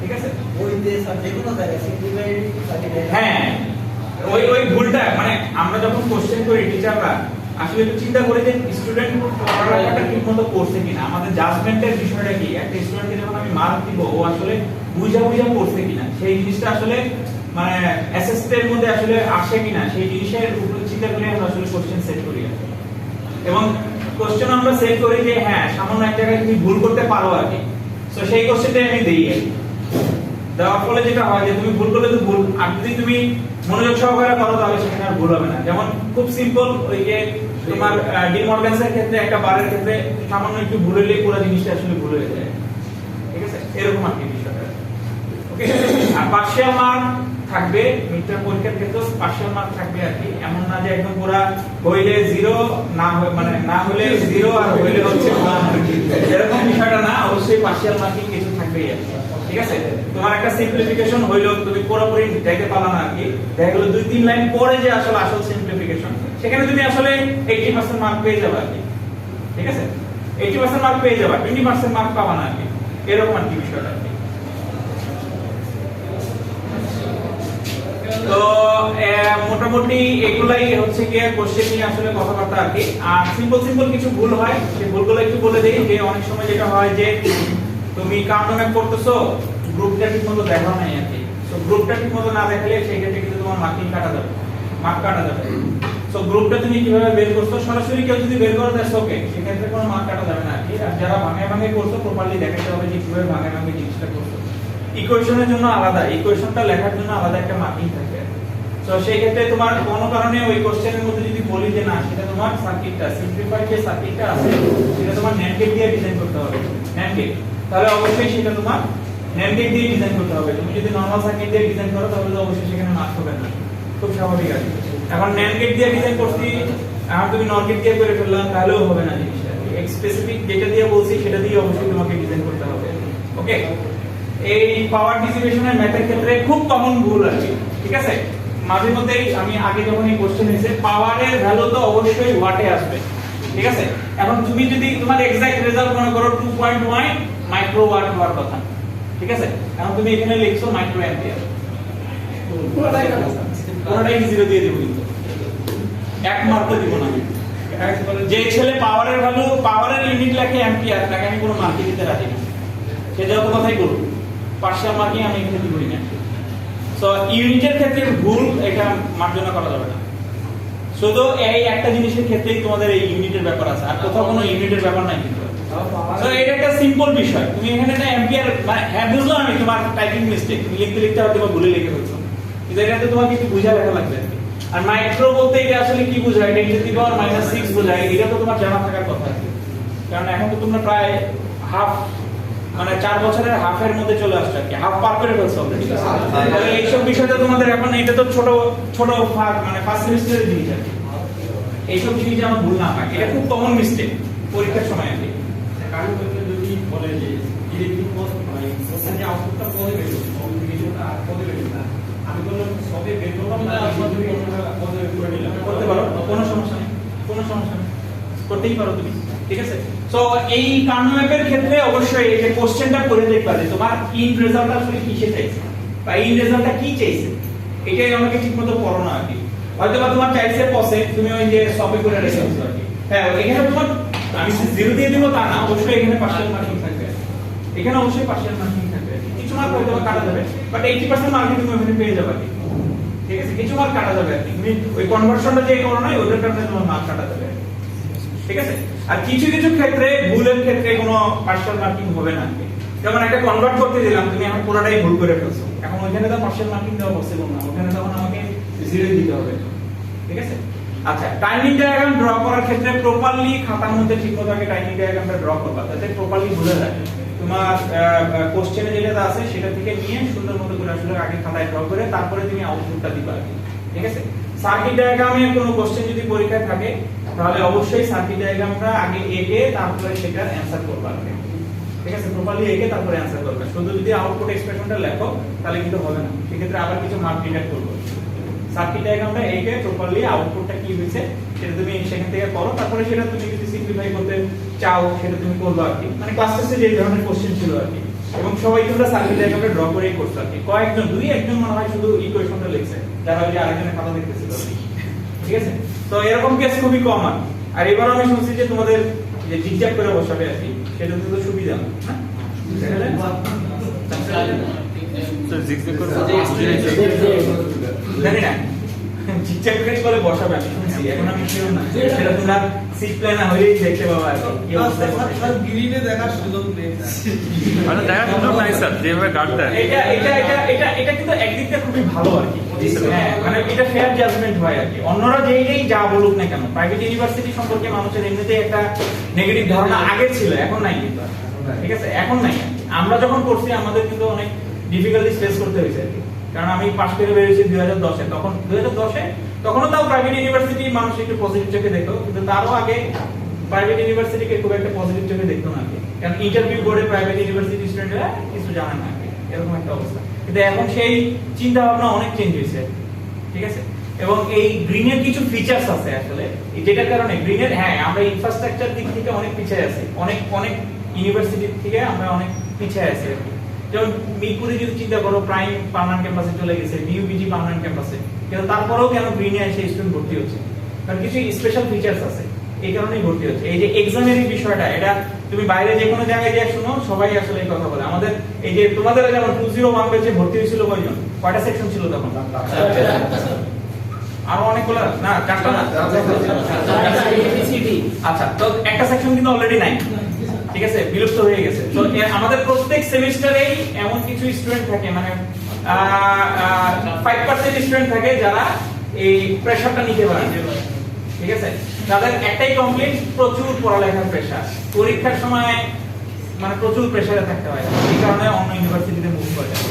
Speaker 1: ঠিক আছে?
Speaker 4: ওই যে সাবজেক্ট কোনো জায়গায় সিম্পলিফাইড সার্কিট,
Speaker 1: হ্যাঁ ওই ভুলটা মানে আমরা যখন কোশ্চেন করি টিচাররা আসলে একটু চিন্তা করে যে স্টুডেন্ট পড়ালেখাটা ঠিকমতো করছে কিনা, আমাদের জাজমেন্টের বিষয়টা কি, একটা স্টুডেন্টকে যখন আমি মার্ক দিব ও আসলে বুঝা পড়ছে কিনা, সেই জিনিসটা আসলে মানে অ্যাসেসমেন্টের মধ্যে আসলে আসে কিনা, সেই জিনিসের উপর চিন্তা করে আমরা আসলে কোশ্চেন সেট করি। এবং কোশ্চেন আমরা সেট করি যে হ্যাঁ সামান্য এক জায়গায় তুমি ভুল করতে পারো আর কি, সো সেই কোশ্চেনটাই আমি দেই আর কি। দেওয়ার ফলে যেটা হয় যে তুমি ভুল করলে তো ভুল, আর যদি তুমি মনোযোগ সহকারে করো তাহলে সেখানে আর ভুল হবে না। যেমন খুব সিম্পল, ওই যে তোমার ডি মর্গানসের ক্ষেত্রে একটা বারের ক্ষেত্রে সামান্য একটু ভুল হলে পুরো জিনিসটা আসলে ভুল হয়ে যায়, ঠিক আছে? এরকম আর কি বিষয়টা। ওকে, আর পার্শিয়াল মার্ক থাকবে মিডটার্ম পরীক্ষার ক্ষেত্রে, পার্শিয়াল মার্ক থাকবে আর কি, এমন না যে একদম পুরো হইলে 0 না মানে না হলে 0 আর হইলে হচ্ছে 1, এরকম বিষয়টা না, অবশ্যই পার্শিয়াল মার্কিং কিছু থাকবেই আর কি, ঠিক আছে? তোমার একটা সিম্পলিফিকেশন হইলো, তুমি পুরোপুরি দেখতে পারলা না আর কি, দেখা গেল 2-3 লাইন পরে যে আসলে আসল সিম্পলিফিকেশন, সেখানে তুমি আসলে 80% মার্ক পেয়ে যাবে আর কি, ঠিক আছে? 80% মার্ক পেয়ে যাবে, 20% মার্ক পাবা না আর কি, এরকম আর কি বিষয়টা আর কি। তো মোটামুটি এগুলাই হচ্ছে কি কোশ্চেন নিয়ে আসলে কথাবার্তা আর কি। আর সিম্পল কিছু ভুল হয়, সেই ভুলগুলো একটু বলে দেই। যে অনেক সময় যেটা হয় যে তুমি কাউন্ট ম্যাপ করতেছো, গ্রুপটা ঠিকমতো দেখাও নাই আর কি। সো গ্রুপটা ঠিকমতো না দেখালে সেই ক্ষেত্রে কিন্তু তোমার মার্ক কাটা যাবে। সো গ্রুপটা তুমি কিভাবে বের করছো, সরাসরি কেউ যদি বের করে দেয় ওকে, সেক্ষেত্রে কোনো মার্ক কাটা যাবে না আর কি। আর যারা ভাঙে করছো প্রপারলি দেখাতে হবে যে কিভাবে ভাঙে জিনিসটা করছো। ইকুয়েশনের জন্য আলাদা, ইকুয়েশনটা লেখার জন্য আলাদা একটা মার্কিং থাকে। তো সেই ক্ষেত্রে তোমার কোনো কারণে ওই কোশ্চেনের মধ্যে যদি বলি যে না, সেটা তোমার সার্কিটটা সিম্পলিফাইড যে সার্কিটটা আছে সেটা তোমার NAND গেট দিয়ে ডিজাইন করতে হবে, NAND গেট, তাহলে অবশ্যই সেটা তোমার NAND গেট দিয়ে ডিজাইন করতে হবে। তুমি যদি নরমাল সার্কিট দিয়ে ডিজাইন করো তাহলে তো অবশ্যই সেখানে মার্ক হবে না, খুব স্বাভাবিক আছে। এখন NAND গেট দিয়ে ডিজাইন করছি আর তুমি NOR গেট দিয়ে করে ফেললাম, তাহলেও হবে না জিনিসটা। স্পেসিফিক যেটা দিয়ে বলছি সেটা দিয়ে অবশ্যই তোমাকে ডিজাইন করতে হবে। ওকে, এই পাওয়ার ডিসিপেশনের ম্যাথের ক্ষেত্রে খুব কমন ভুল আছে, ঠিক আছে? মাঝে মধ্যেই আমি আগে যখন এই কোশ্চেন এসে পাওয়ারের ভ্যালু তো অবশ্যই ওয়াটে আসবে, ঠিক আছে? এখন তুমি যদি তোমার এক্সাক্ট রেজাল্ট মনে করো 2.1 মাইক্রো ওয়াট হওয়ার কথা, ঠিক আছে? এখন তুমি এখানে লিখছো মাইক্রো অ্যাম্পিয়ার, পুরোটাই 0 দিয়ে দেব, কিন্তু এক মার্কও দিব না। যে ছেলে পাওয়ারের ভ্যালু পাওয়ারের ইউনিট লেখে অ্যাম্পিয়ার, তাকে আমি কোনো মার্কই দিতে রাজি না, সে যত কথাই করুক, পার্শিয়াল মার্কিং আমি এখানে দিবই না। সো ইউনিটের ক্ষেত্রে ভুল এটা মার্জনা করা যাবে না, শুধু এই একটা জিনিসের ক্ষেত্রেই তোমাদের এই ইউনিটের ব্যাপার আছে, আর কোথাও কোনো ইউনিটের ব্যাপার নাই কিন্তু। সো এটা একটা সিম্পল বিষয়, তুমি এখানে একটা অ্যাম্পিয়ার মানে হ্যাঁ বুঝলাম আমি, তোমার টাইপিং মিস্টেক, তুমি লিখতে হয়তো বা ভুলে লিখে ফেলছো, কিন্তু এটাতে তোমাকে একটু বুঝা লেখা লাগবে। আর মাইক্রো বলতে এটা আসলে কি বোঝায়, এটা ইনটু দি পাওয়ার -6 বোঝায়, এটা তো তোমার জানা থাকার কথা, কারণ এখন তো তোমরা প্রায় হাফ মানে 4 বছরের হাফের মধ্যে চলে আসছে আর কি, হাফ পার করে ফেলছো অলরেডি। তাহলে এইসব বিষয়টা তোমাদের এখন, এটা তো ছোট মানে ফার্স্ট সেমিস্টারের জিনিস আর কি, এইসব জিনিস যেন ভুল না হয়, এটা খুব কমন মিস্টেক পরীক্ষার সময় আর কি।
Speaker 2: কারণ যদি বলে যে ইলেকট্রিক কস্ট মানে যে আউটপুটটা পদে বের করতে কমিউনিকেশনটা আর পদে বের করতে, আমি বললাম সবে বের করলাম না, আপনারা যদি পদে বের করে নিলাম
Speaker 1: করতে পারো, কোনো সমস্যা নেই, করতেই পারো তুমি, ঠিক আছে? সো এই কার্নো ম্যাপের ক্ষেত্রে অবশ্যই এই যে কোশ্চেনটা করে দেখবা যে তোমার ইন রেজাল্ট আসলে কিসে চাইছে বা ইন রেজাল্টটা কি চাইছে, এটাই আমাকে ঠিকমতো পড়ো না আর কি। হয়তো বা তোমার চাইছে পসে, তুমি ওই যে সবে করে রেখেছো আর কি, হ্যাঁ এখানে তোমার আমি 0 দিয়ে দিব তা না, অবশ্যই এখানে পার্শিয়াল মার্কিং থাকবে, এখানে অবশ্যই পার্শিয়াল মার্কিং থাকবে, কিছু মার্ক হয়তো বা কাটা যাবে, বাট 80% মার্কিং তুমি ওখানে পেয়ে যাবে আর কি, ঠিক আছে? কিছু মার্ক কাটা যাবে আর কি, তুমি ওই কনভার্সনটা যে করো না ওইটার কারণে তোমার মার্ক কাটা যাবে, ঠিক আছে? আর কিছু ক্ষেত্রে ভুলের ক্ষেত্রে কোনো পার্শিয়াল মার্কিং হবে না। যেমন একটা কনভার্ট করতে দিলাম, তুমি এখন পুরোটাই ভুল করে ফেলছো, এখন ওইখানে তো পার্শিয়াল মার্কিং দেওয়া পসিবল না, ওখানে তখন আমাকে 0 দিতে হবে, ঠিক আছে? আচ্ছা, টাইমিং ডায়াগ্রাম ড্র করার ক্ষেত্রে প্রপারলি খাতার মধ্যে ঠিকমতো আগে টাইমিং ডায়াগ্রামটা ড্র করবা, যাতে প্রপারলি বোঝা যায় তোমার কোশ্চেনে যেটা আছে সেটা থেকে নিয়ে সুন্দর মতো করে আসলে আগে খাতায় ড্র করে তারপরে তুমি আউটপুটটা দিবা, ঠিক আছে? সার্কিট ডায়াগ্রামে কোনো কোশ্চেন যদি পরীক্ষায় থাকে তাহলে অবশ্যই সার্কিট ডায়াগ্রামটা আগে এঁকে তারপরে সেটা অ্যানসার করবা, ঠিক আছে? প্রপারলি এঁকে তারপরে অ্যানসার করবে। শুধু যদি আউটপুট এক্সপ্রেশনটা লেখো তাহলে কিন্তু হবে না, সেক্ষেত্রে আবার কিছু মার্ক ডিডাক্ট করবে। সার্কিট ডায়াগ্রামটা এঁকে প্রপারলি আউটপুটটা কি হয়েছে সেটা তুমি সেখান থেকে করো, তারপরে সেটা তুমি যদি সিম্পলিফাই করতে চাও সেটা তুমি করবে আর কি। মানে ক্লাস টেস্টে যে ধরনের কোশ্চেন ছিল আর কি, এবং সবাই তোমরা সার্কিট ডায়াগ্রামটা ড্র করেই করছো আর কি। কয়েকজন 2-1 জন মনে হয় শুধু ইকুয়েশনটা লিখছে, যারা ওই যে আরেকজনের খাতা দেখতেছিল, ঠিক আছে? তো এরকম কেস খুবই কম আর। আর এবার আমি শুনছি যে তোমাদের যে জিগজ্যাগ করে বসাবে আর কি, সেটা তো সুবিধা না, জানি না চ্যাপ্টার করে বসাবে আমি শুনছি, এখন আমি শিওর না সেটা তোমরা সিট প্ল্যান হলেই দেখতে পাবা আর কি, কি অবস্থায় বসে।
Speaker 5: স্যার গ্রিনে দেখার সুযোগ নেই স্যার।
Speaker 6: মানে দেখা সুযোগ নাই স্যার, যেভাবে গার্ড দেয়।
Speaker 1: এটা কিন্তু একদিক দিয়ে খুবই ভালো আর কি। হ্যাঁ, মানে এটা ফেয়ার জাজমেন্ট হয় আর কি। অন্যরা যেই যা বলুক না কেন, প্রাইভেট ইউনিভার্সিটি সম্পর্কে মানুষের এমনিতেই একটা নেগেটিভ ধারণা আগে ছিল, এখন নাই কিন্তু আর। ঠিক আছে, এখন নাই। আমরা যখন পড়ছি আমাদের কিন্তু অনেক ডিফিকাল্টি ফেস করতে হয়েছে আর কি। কারণ আমি পাশ করে বেরিয়েছি 2010-এ, তখন 2010-এ তখনও তাও প্রাইভেট ইউনিভার্সিটি মানুষ একটু পজিটিভ চোখে দেখতো, কিন্তু তারও আগে প্রাইভেট ইউনিভার্সিটিকে খুব একটা পজিটিভ চোখে দেখতো না আর কি। কারণ ইন্টারভিউ বোর্ডে প্রাইভেট ইউনিভার্সিটি স্টুডেন্টরা কিছু জানে না আর কি, এরকম একটা অবস্থা। কিন্তু এখন সেই চিন্তা ভাবনা অনেক চেঞ্জ হয়েছে, ঠিক আছে। এবং এই গ্রিনের কিছু ফিচার্স আছে আসলে, যেটার কারণে গ্রিনের, হ্যাঁ আমরা ইনফ্রাস্ট্রাকচার দিক থেকে অনেক পিছিয়ে আছি, অনেক ইউনিভার্সিটি থেকে আমরা অনেক পিছিয়ে আছি আর কি। যেমন মিরপুরে যদি চিন্তা করো, প্রাইম পার্মানেন্ট ক্যাম্পাসে চলে গেছে, বিইউবিজি পার্মানেন্ট ক্যাম্পাসে, কিন্তু তারপরেও কেন গ্রিনে এসে স্টুডেন্ট ভর্তি হচ্ছে? কারণ কিছু স্পেশাল ফিচার্স আছে, এই কারণেই ভর্তি হচ্ছে। এই যে এক্সামের এই বিষয়টা, এটা তুমি বাইরে যে কোনো জায়গায় গিয়ে শুনো, সবাই আসলে এই কথা বলে। আমাদের এই যে তোমাদের যেমন 201 ব্যাচে ভর্তি হয়েছিল কয়জন, কয়টা সেকশন ছিল তখন? আরো অনেকগুলো না, 4টা না। আচ্ছা, তো একটা সেকশন কিন্তু অলরেডি নাই, ঠিক আছে, বিলুপ্ত হয়ে গেছে। তো আমাদের প্রত্যেক সেমিস্টারেই এমন কিছু স্টুডেন্ট থাকে, মানে 5% স্টুডেন্ট থাকে যারা এই প্রেসারটা নিতে পারে, ঠিক আছে। তাদের একটাই কমপ্লেইন, প্রচুর পড়ালেখার প্রেসার, পরীক্ষার সময় মানে প্রচুর প্রেসারে থাকতে হয়, এই কারণে অন্য ইউনিভার্সিটিতে মুভ করে যায়,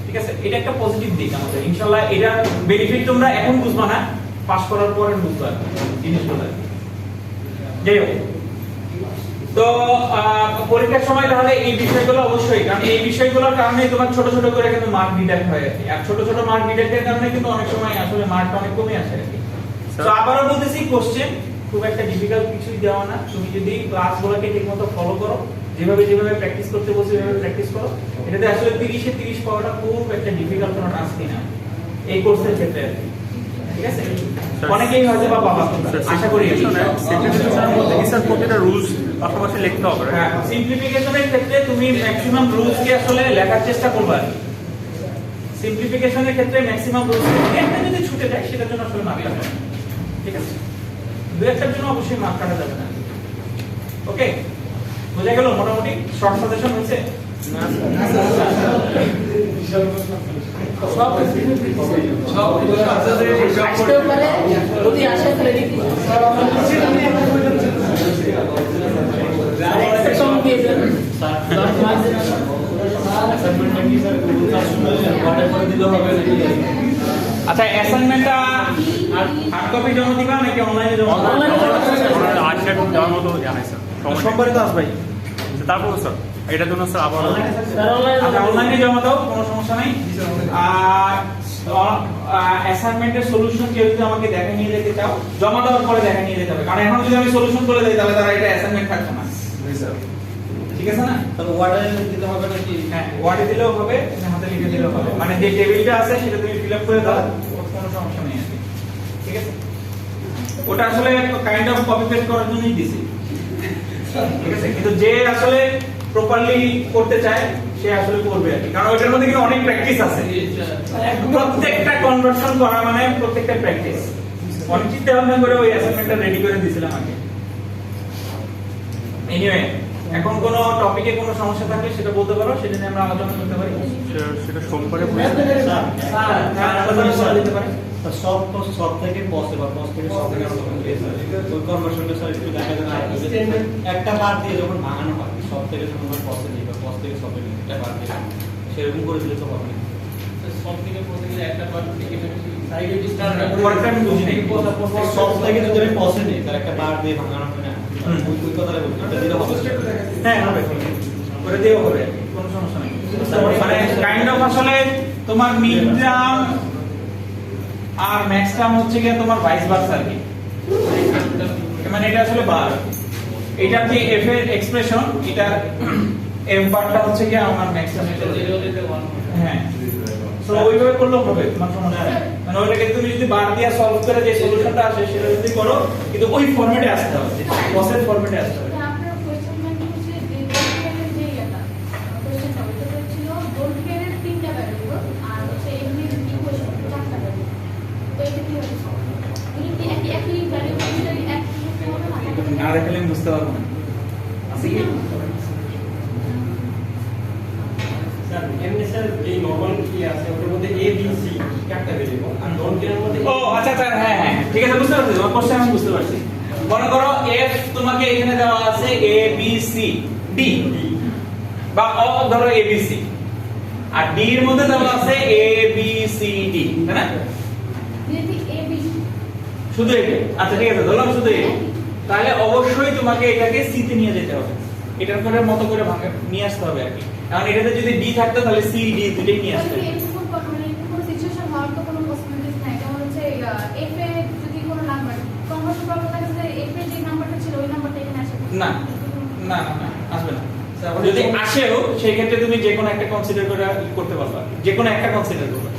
Speaker 1: ঠিক আছে। এটা একটা পজিটিভ দিক আমাদের, ইনশাআল্লাহ এটা বেনিফিট তোমরা এখন বুঝবা না, পাস করার পরে বুঝবা জিনিসগুলো। যাই হোক, তো পরীক্ষার সময় তাহলে এই বিষয়গুলো অবশ্যই, কারণ এই বিষয়গুলোর কারণে তোমার ছোট ছোট করে কিন্তু মার্ক ডিডাক্ট হয় আর কি। আর ছোট ছোট মার্ক ডিডাক্টের কারণে কিন্তু অনেক সময় আসলে মার্কটা অনেক কমে আসে আর কি। তো আবারও বলতেছি, কোশ্চেন খুব একটা ডিফিকাল্ট কিছুই দেওয়া না, তুমি যদি ক্লাসগুলোকে ঠিকমতো ফলো করো, যেভাবে প্র্যাকটিস করতে বলছি সেভাবে প্র্যাকটিস করো, এটাতে আসলে 30-এ 30 পাওয়াটা খুব একটা ডিফিকাল্ট কোনো টাস্ক না এই কোর্সের ক্ষেত্রে আর কি, ঠিক আছে। অনেকেই হয়তো বা বাবা, আশা করি
Speaker 6: সিম্পলিফিকেশনের মধ্যে কি স্যার প্রতিটা রুলস পাশাপাশি লিখতে হবে?
Speaker 1: হ্যাঁ, সিম্পলিফিকেশনের ক্ষেত্রে তুমি ম্যাক্সিমাম রুলসকে আসলে লেখার চেষ্টা করবে। সিম্পলিফিকেশনের ক্ষেত্রে ম্যাক্সিমাম রুলস, একটা যদি ছুটে যায় সেটার জন্য আসলে মার্ক কাটা যাবে, ঠিক আছে। দুই একটার জন্য অবশ্যই মার্ক কাটা যাবে না। ওকে, বোঝা গেল মোটামুটি? শর্ট সাজেশন হয়েছে?
Speaker 3: সব আসতেও পারে, যদি আসে তাহলে দেখি এক্সেপশন দিয়ে দেন।
Speaker 1: আচ্ছা, অ্যাসাইনমেন্টটা হার্ড কপি জমা দিবা নাকি অনলাইনে জমা দিবা?
Speaker 6: আজকে দেওয়ার মতো জানাই স্যার,
Speaker 1: সোমবারে তো আসবাই।
Speaker 6: তারপর স্যার এটার জন্য স্যার আবার
Speaker 1: আচ্ছা, অনলাইনে জমা দাও, কোনো সমস্যা নাই। আর অ্যাসাইনমেন্টের সলিউশন কেউ যদি আমাকে দেখে নিয়ে যেতে চাও, জমা দেওয়ার পরে দেখে নিয়ে যেতে হবে, কারণ এখন যদি আমি সলিউশন করে দেই তাহলে তারা এটা অ্যাসাইনমেন্ট থাকবে না, ঠিক আছে না?
Speaker 4: তাহলে ওয়ার্ডে দিতে হবে নাকি?
Speaker 1: হ্যাঁ, ওয়ার্ডে দিলেও হবে, হাতে লিখে দিলেও হবে, মানে যে টেবিলটা আছে সেটা তুমি ফিল আপ করে দাও, কোনো সমস্যা নেই, ঠিক আছে। ওটা আসলে কাইন্ড অফ কপি পেস্ট করার জন্যই দিছি, ঠিক আছে। কিন্তু যে আসলে প্রপারলি করতে চায় সে আসলে করবে আর কি, কারণ ওইটার মধ্যে কিন্তু অনেক প্র্যাকটিস আছে। প্রত্যেকটা কনভার্সন করা মানে প্রত্যেকটা প্র্যাকটিস, অনেক চিন্তা ভাবনা করে ওই অ্যাসাইনমেন্টটা রেডি করে দিয়েছিলাম আগে। এনিওয়ে, এখন কোন টপিকে কোনো সমস্যা থাকলে সেটা বলতে পারো, সেটা নিয়ে আমরা আলোচনা করতে পারি।
Speaker 6: সেটা সোমবারে
Speaker 1: দিতে পারি।
Speaker 4: সব থেকে পসিবল, থেকে সব থেকে ওই কনভার্সনটা স্যার একটু দেখা যাবে একটা বার দিয়ে যখন ভাঙানো হয়, সব থেকে যখন পসিবল বা পস থেকে সব একটা বার দিয়ে সেরকম করে দিলে তো হবে না।
Speaker 3: সব থেকে পসিবল একটা বার থেকে
Speaker 1: সাইডে স্টার পরেরটা আমি বুঝি নাই।
Speaker 4: সব থেকে যদি আমি পসে নেই তার একটা বার দিয়ে ভাঙানো হয় না, ওই কথাটা বলছি, এটা দিলে হবে।
Speaker 1: হ্যাঁ, হবে, করে দিয়েও হবে, কোনো সমস্যা নেই। মানে কাইন্ড অফ আসলে তোমার মিড টার্ম আর ম্যাক্স টার্ম হচ্ছে গিয়ে তোমার ভাইস ভার্সা আর কি, মানে এটা আসলে বার, এটা কি এফ এর এক্সপ্রেশন, এটা এফ বারটা হচ্ছে গিয়ে আমার ম্যাক্স টার্ম, হ্যাঁ। সো ওইভাবে করলেও হবে, তোমার সমস্যা নেই। মানে ওইটাকে তুমি যদি বার দিয়ে সলভ করে যে সলিউশনটা আসে সেটা যদি করো, কিন্তু ওই ফরম্যাটে আসতে হবে, প্রসেস ফরম্যাটে আসতে হবে।
Speaker 7: আপনার কোশ্চেন ব্যাংক হচ্ছে যে ডোন্ট যে এটা কোশ্চেন হবে তো ছিল ডোন্ট কেয়ারের 3টা ভ্যারিয়েবল আর হচ্ছে এমনি ইকুয়েশন 4টা ভ্যারিয়েবল, তো এটা কি হবে?
Speaker 1: দেখালে আমি বুঝতে পারবো না আছে কি
Speaker 2: স্যার এমনি স্যার এই নরমাল কি আছে ওটার মধ্যে এ বি সি চারটা ভেরিয়েবল আর ডোন্ট কেয়ার মধ্যে
Speaker 1: ও আচ্ছা আচ্ছা হ্যাঁ হ্যাঁ ঠিক আছে বুঝতে পারছি তোমার কোশ্চেন আমি বুঝতে পারছি মনে করো এফ তোমাকে এখানে দেওয়া আছে এ বি সি ডি বা অ ধরো A B C R D এর মধ্যে দেওয়া আছে এ বি সি ডি তাই না
Speaker 7: যদি এ বি
Speaker 1: শুধু এটা আচ্ছা ঠিক আছে ধরলাম শুধু এটা তাহলে অবশ্যই তোমাকে এটাকে সি তে নিয়ে যেতে হবে এটার করে মতো করে ভাঙে নিয়ে আসতে হবে আর কি কারণ এটাতে যদি ডি থাকতো তাহলে সি ডি দুটোই নিয়ে আসতে হবে
Speaker 7: কোনো সিচুয়েশন হওয়ার তো কোনো পসিবিলিটিস নাই যেমন হচ্ছে এফ এ যদি কোনো নাম্বার কনভার্সন প্রবলেম থাকে যে এফ এ যে নাম্বারটা ছিল ওই নাম্বারটা এখানে আসে
Speaker 1: না না না না আসবে না যদি আসেও সেই ক্ষেত্রে তুমি যে কোনো একটা কনসিডার করে করতে পারবা যে কোনো একটা কনসিডার করবে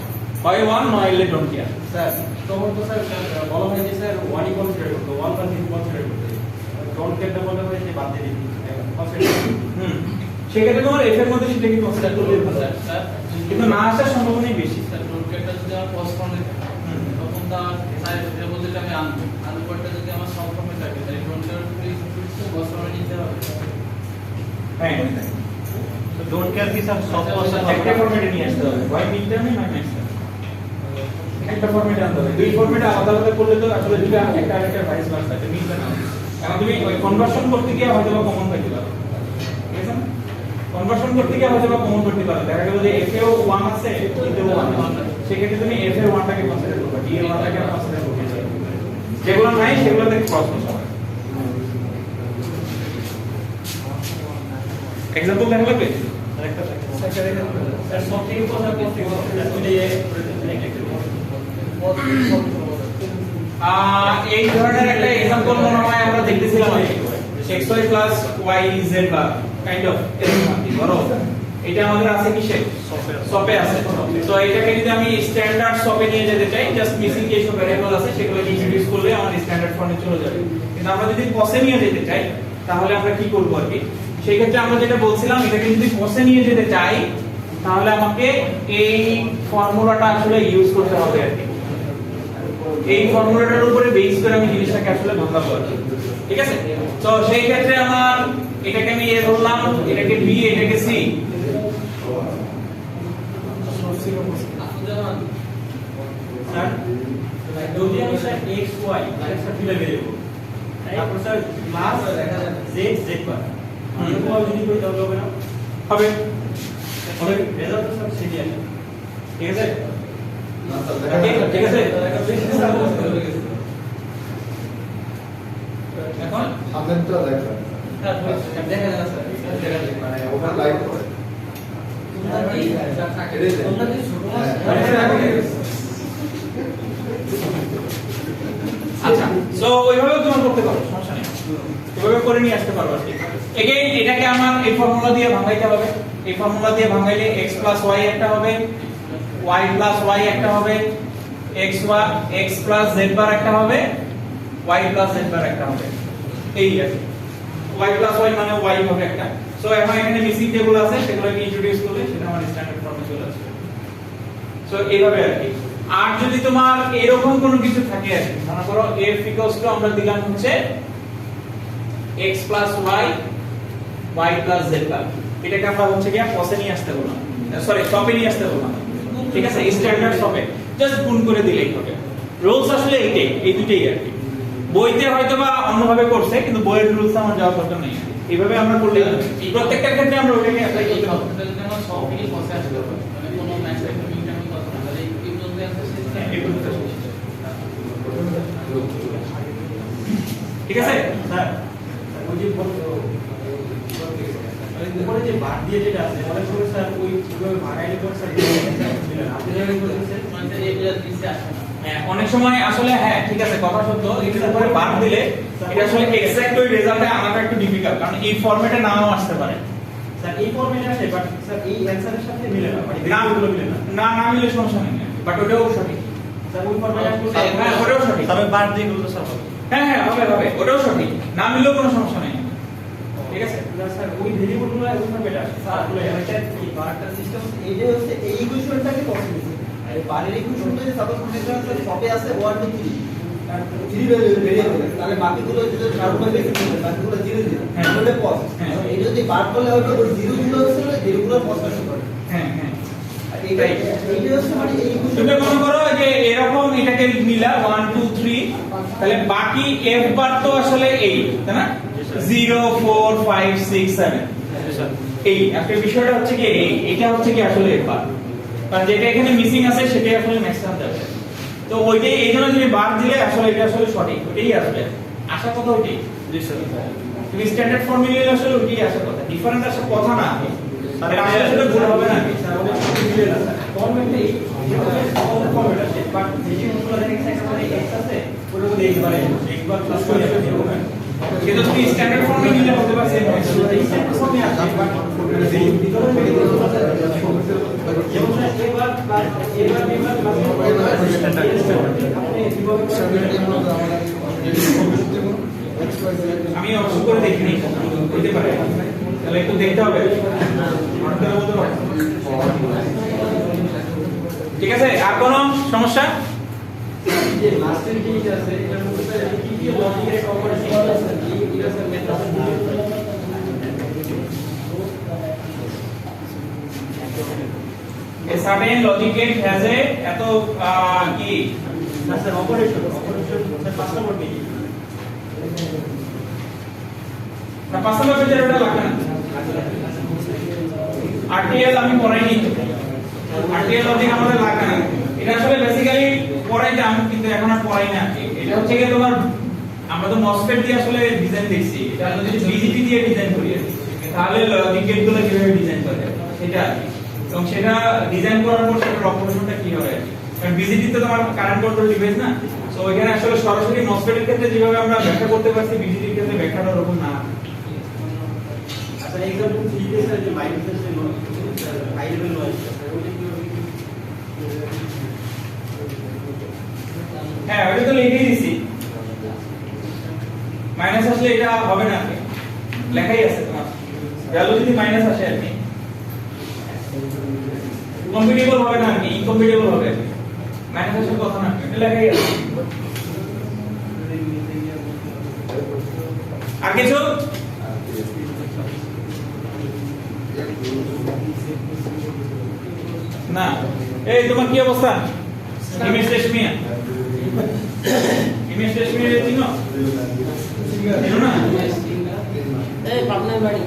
Speaker 1: হয় ওয়ান নইলে ডোন্ট কেয়ার
Speaker 2: স্যার তখন তো স্যার বলা হয় যে স্যার ওয়ানই কনসিডার করতে ওয়ান বা থ্রি কনসিডার করতে ডোন্ট কেয়ারটা বলা হয় যে বাদ দিয়ে দিই কনসিডার
Speaker 1: সেই ক্ষেত্রে তোমার এফ এর মধ্যে সেটাকে কনসিডার করলে ভালো
Speaker 3: স্যার
Speaker 1: কিন্তু না আসার সম্ভাবনাই বেশি
Speaker 3: স্যার রোডকেটটা যদি আমার পছন্দ তখন তার সাইড বলতে আমি আনবো আনবোটা যদি আমার সম্পূর্ণ থাকে তাই রোডকেট পছন্দ নিতে হবে
Speaker 1: হ্যাঁ
Speaker 4: তো ডোন্ট কেয়ার কি স্যার সব
Speaker 1: একটা ফরম্যাটে নিয়ে আসতে হবে হয় মিড টার্মে নয় ম্যাক্স একটা ফরম্যাটে আনতে হবে দুই ফরম্যাটে আলাদা আলাদা করলে তো আসলে দুটো একটা আরেকটা ভাইস ভার্সা এটা মিলবে না এখন তুমি ওই কনভার্সন করতে গিয়ে হয়তো বা কমন পাইতে পারো ঠিক আছে না কনভার্সন করতে গিয়ে হয়তো বা কমন করতে পারো দেখা গেল যে এফ এও 1 আছে ডিতেও 1 আছে সেক্ষেত্রে তুমি এফ এর 1টাকে কনসিডার করবে ডি এর 1টাকে কনসিডার করবে যেগুলো নাই সেগুলোতে ক্রস করতে হবে এক্সাম্পল দেখা লাগবে
Speaker 2: স্যার সব থেকে কথা করতে
Speaker 1: এই ধরনের একটা एग्जांपल মনে হয় আমরা দেখতেছিলাম xy প্লাস yz বা কাইন্ড অফ এরকম আর কি বড় এটা আমাদের আছে কিসে সপে আছে তো এটাকে যদি আমি স্ট্যান্ডার্ড সপে নিয়ে যেতে চাই জাস্ট মিসিং যে সব ভেরিয়েবল আছে সেগুলোকে ইন্ট্রোডিউস করলে আমার স্ট্যান্ডার্ড ফর্মে চলে যাবে কিন্তু আমরা যদি কসে নিয়ে যেতে চাই তাহলে আমরা কি করব আর কি সেই ক্ষেত্রে আমরা যেটা বলছিলাম এটাকে যদি কসে নিয়ে যেতে চাই তাহলে আমাকে এই ফর্মুলাটা আসলে ইউজ করতে হবে আর কি এই ফর্মুলাটার উপরে বেস করে আমি জিনিসটাকে আসলে ভাঙাবো আর কি ঠিক আছে তো সেই ক্ষেত্রে আমার এটাকে আমি এ ধরলাম এটাকে বি এটাকে সি
Speaker 2: স্যার যদি আমি স্যার x y একটা ফিলে ভেরিয়েবল তারপর স্যার প্লাস z z বার এরকম যদি করি তাহলে হবে না
Speaker 1: হবে
Speaker 2: হবে রেজাল্ট তো সব সেটি আসে
Speaker 1: ঠিক আছে ঠিক আছে এখন
Speaker 8: আপনারটা দেখা
Speaker 3: দেখা যায় স্যার
Speaker 8: মানে ওভার লাইট করে
Speaker 1: আচ্ছা সো ওইভাবে তুমি করতে পারো সমস্যা নেই এভাবে করে নিয়ে আসতে পারো আর কি এগেইন এটাকে আমার এই ফর্মুলা দিয়ে ভাঙাইতে হবে এই ফর্মুলা দিয়ে ভাঙাইলে x y একটা হবে y y একটা হবে x z বার একটা হবে y z বার একটা হবে এই আছে y মানে y হবে একটা সো এখন এখানে মিসিং যেগুলো আছে সেগুলোকে ইন্ট্রোডিউস করলে সেটা আমার স্ট্যান্ডার্ড ফর্মে চলে আসবে সো এইভাবে আর কি আর যদি তোমার এরকম কোনো কিছু থাকে আর কি মনে করো f = আমরা দিলাম হচ্ছে x y y z বার এটাকে আমরা হচ্ছে কি কসে নিয়ে আসতে বললাম সরি সপে নিয়ে আসতে বললাম ঠিক আছে স্ট্যান্ডার্ড সপে জাস্ট গুণ করে দিলেই হবে রুলস আসলে এই দুটেই আর কি বইতে হয়তোবা অন্যভাবে করছে কিন্তু বইয়ের রুলস আমার যাওয়ার দরকার নেই এইভাবে আমরা করলে প্রত্যেকটা ক্ষেত্রে আমরা ওটাকে অ্যাপ্লাই করতে পারবো
Speaker 3: যদি আমার সব কিছু পছন্দ আসবে মানে কোনো ম্যাচ একটা ইন্টারভিউ কথা না তাহলে এই বলতে আসছে
Speaker 1: ঠিক আছে
Speaker 2: স্যার ওই যে উপরে যে বার দিয়ে যেটা আছে অনেক সময় স্যার ওই কিভাবে ভাগাইলে পর স্যার আপনি যেভাবে করেছেন
Speaker 3: মানে এগুলা দিতে আসে না
Speaker 1: হ্যাঁ অনেক সময় আসলে হ্যাঁ ঠিক আছে কথা সত্য এটার উপরে বার দিলে এটা আসলে এক্সাক্ট ওই রেজাল্টে আনাটা একটু ডিফিকাল্ট কারণ এই ফরম্যাটে নাও আসতে পারে
Speaker 2: স্যার এই ফরম্যাটে আসে বাট স্যার এই অ্যানসারের সাথে মিলে না মানে নামগুলো মিলে না
Speaker 1: না মিলে সমস্যা নেই বাট ওটাও সঠিক
Speaker 2: স্যার ওই ফরম্যাটে আসলে
Speaker 1: হ্যাঁ ওটাও সঠিক
Speaker 4: তবে বার দিয়ে গুলো স্যার হবে
Speaker 1: হ্যাঁ হবে ওটাও সঠিক না মিললেও কোনো সমস্যা নেই ঠিক আছে
Speaker 2: স্যার ওই ভেরিয়েবলগুলো ওই ফরম্যাটে আসে স্যার এটা এই বারটা সিস্টেম
Speaker 9: এইটা হচ্ছে এই ইকুয়েশনটাকে পসিবল আর এই বারের ইকুয়েশনটা যে সাপোজ মনে করেন স্যার সবে আছে 1 2 3 থ্রি ভেরিয়েবল তাহলে বাকিগুলো যদি কার্বন বেশি থাকে বাকিগুলো জিরো জিরো
Speaker 1: হ্যাঁ।
Speaker 9: তাহলে পজ
Speaker 1: হ্যাঁ।
Speaker 9: এই যদি বার করলে হয়তো ওই জিরো গুলো হচ্ছে না জিরো গুলো পজ শো করে
Speaker 1: হ্যাঁ হ্যাঁ
Speaker 9: আর এইটা হচ্ছে মানে এই
Speaker 1: তুমি মনে করো যে এরকম এটাকে মিলা 1 2 3 তাহলে বাকি f বার তো আসলে এই তাই না 0 4 5 6 7 এই একটা বিষয়টা হচ্ছে কি এটা হচ্ছে কি আসলে f বার কারণ যেটা এখানে মিসিং আছে সেটাই আসলে ম্যাক্সিমাম যাবে তো ওইটাই এইজন্য তুমি বার দিলে আসলে এটা আসলে সঠিক ওইটাই আসবে আশা কথা ওইটাই তুমি স্ট্যান্ডার্ড ফর্ম নিলে আসলে ওইটাই আসা কথা ডিফারেন্ট আসা কথা না তাহলে আসলে সেটা ভুল হবে না
Speaker 2: ফরম্যাটে এই ফরম্যাট আছে বাট যে জিনিসগুলো দেখে একেবারে এক্স আছে ওর মধ্যে একবারে একবার প্লাস করে
Speaker 1: কিন্তু তুমি স্ট্যান্ডার্ড ফর্মে নিলে হতে পারে সেম হয়
Speaker 2: এই সেন্টার ফর্মে আছে বাট এই ভিতরে যেমন এবার প্লাস এবার
Speaker 1: আমি অবশ্য করে দেখিনি হইতে পারে তাহলে একটু দেখতে হবে ঠিক আছে আর কোনো সমস্যা
Speaker 2: যে লাস্টের কি আছে এটার মধ্যে কি কি লজিকের কম্পারেশন আছে এটা আছে method
Speaker 1: a certain logic gate has a এত কি
Speaker 2: স্যার অপারেশন স্যার 5 নম্বর পেজ
Speaker 1: না 5 নম্বর পেজে ওটা লাগবে না RTL আমি পড়াইনি RTL লজিক আমাদের লাগবে না এটা আসলে বেসিক্যালি পড়াইতাম কিন্তু এখন আর পড়াই না এটা হচ্ছে কি তোমার আমরা তো মসফেট দিয়ে আসলে ডিজাইন দেখছি এটা যদি BJT দিয়ে ডিজাইন করি তাহলে লজিক গেট গুলো কিভাবে ডিজাইন করে সেটা আর কি এবং সেটা ডিজাইন করার পর সেটার অপারেশনটা কি হবে কারণ BJT তো তোমার কারেন্ট কন্ট্রোল ডিভাইস না সো এখানে আসলে সরাসরি মসফেটের ক্ষেত্রে যেভাবে আমরা ব্যাখ্যা করতে পারছি BJT এর ক্ষেত্রে ব্যাখ্যাটা ওরকম না
Speaker 2: আচ্ছা एग्जांपल 3 के साथ जो माइनस से हाई लेवल नॉइज
Speaker 1: হ্যাঁ ওটা তো লিখেই দিছি মাইনাস আসলে এটা হবে না লেখাই আছে তোমার ভ্যালু যদি মাইনাস আসে আর কি কম্পিটিবল হবে না আর কি ইনকম্পিটিবল হবে মাইনাস আসার কথা না এটা লেখাই আছে আর কিছু না এই তোমার কি অবস্থা ইমেজ রেশমিয়া ইমেজ রেশমিয়া চিনো চিনো না
Speaker 9: এই পাবনার বাড়ি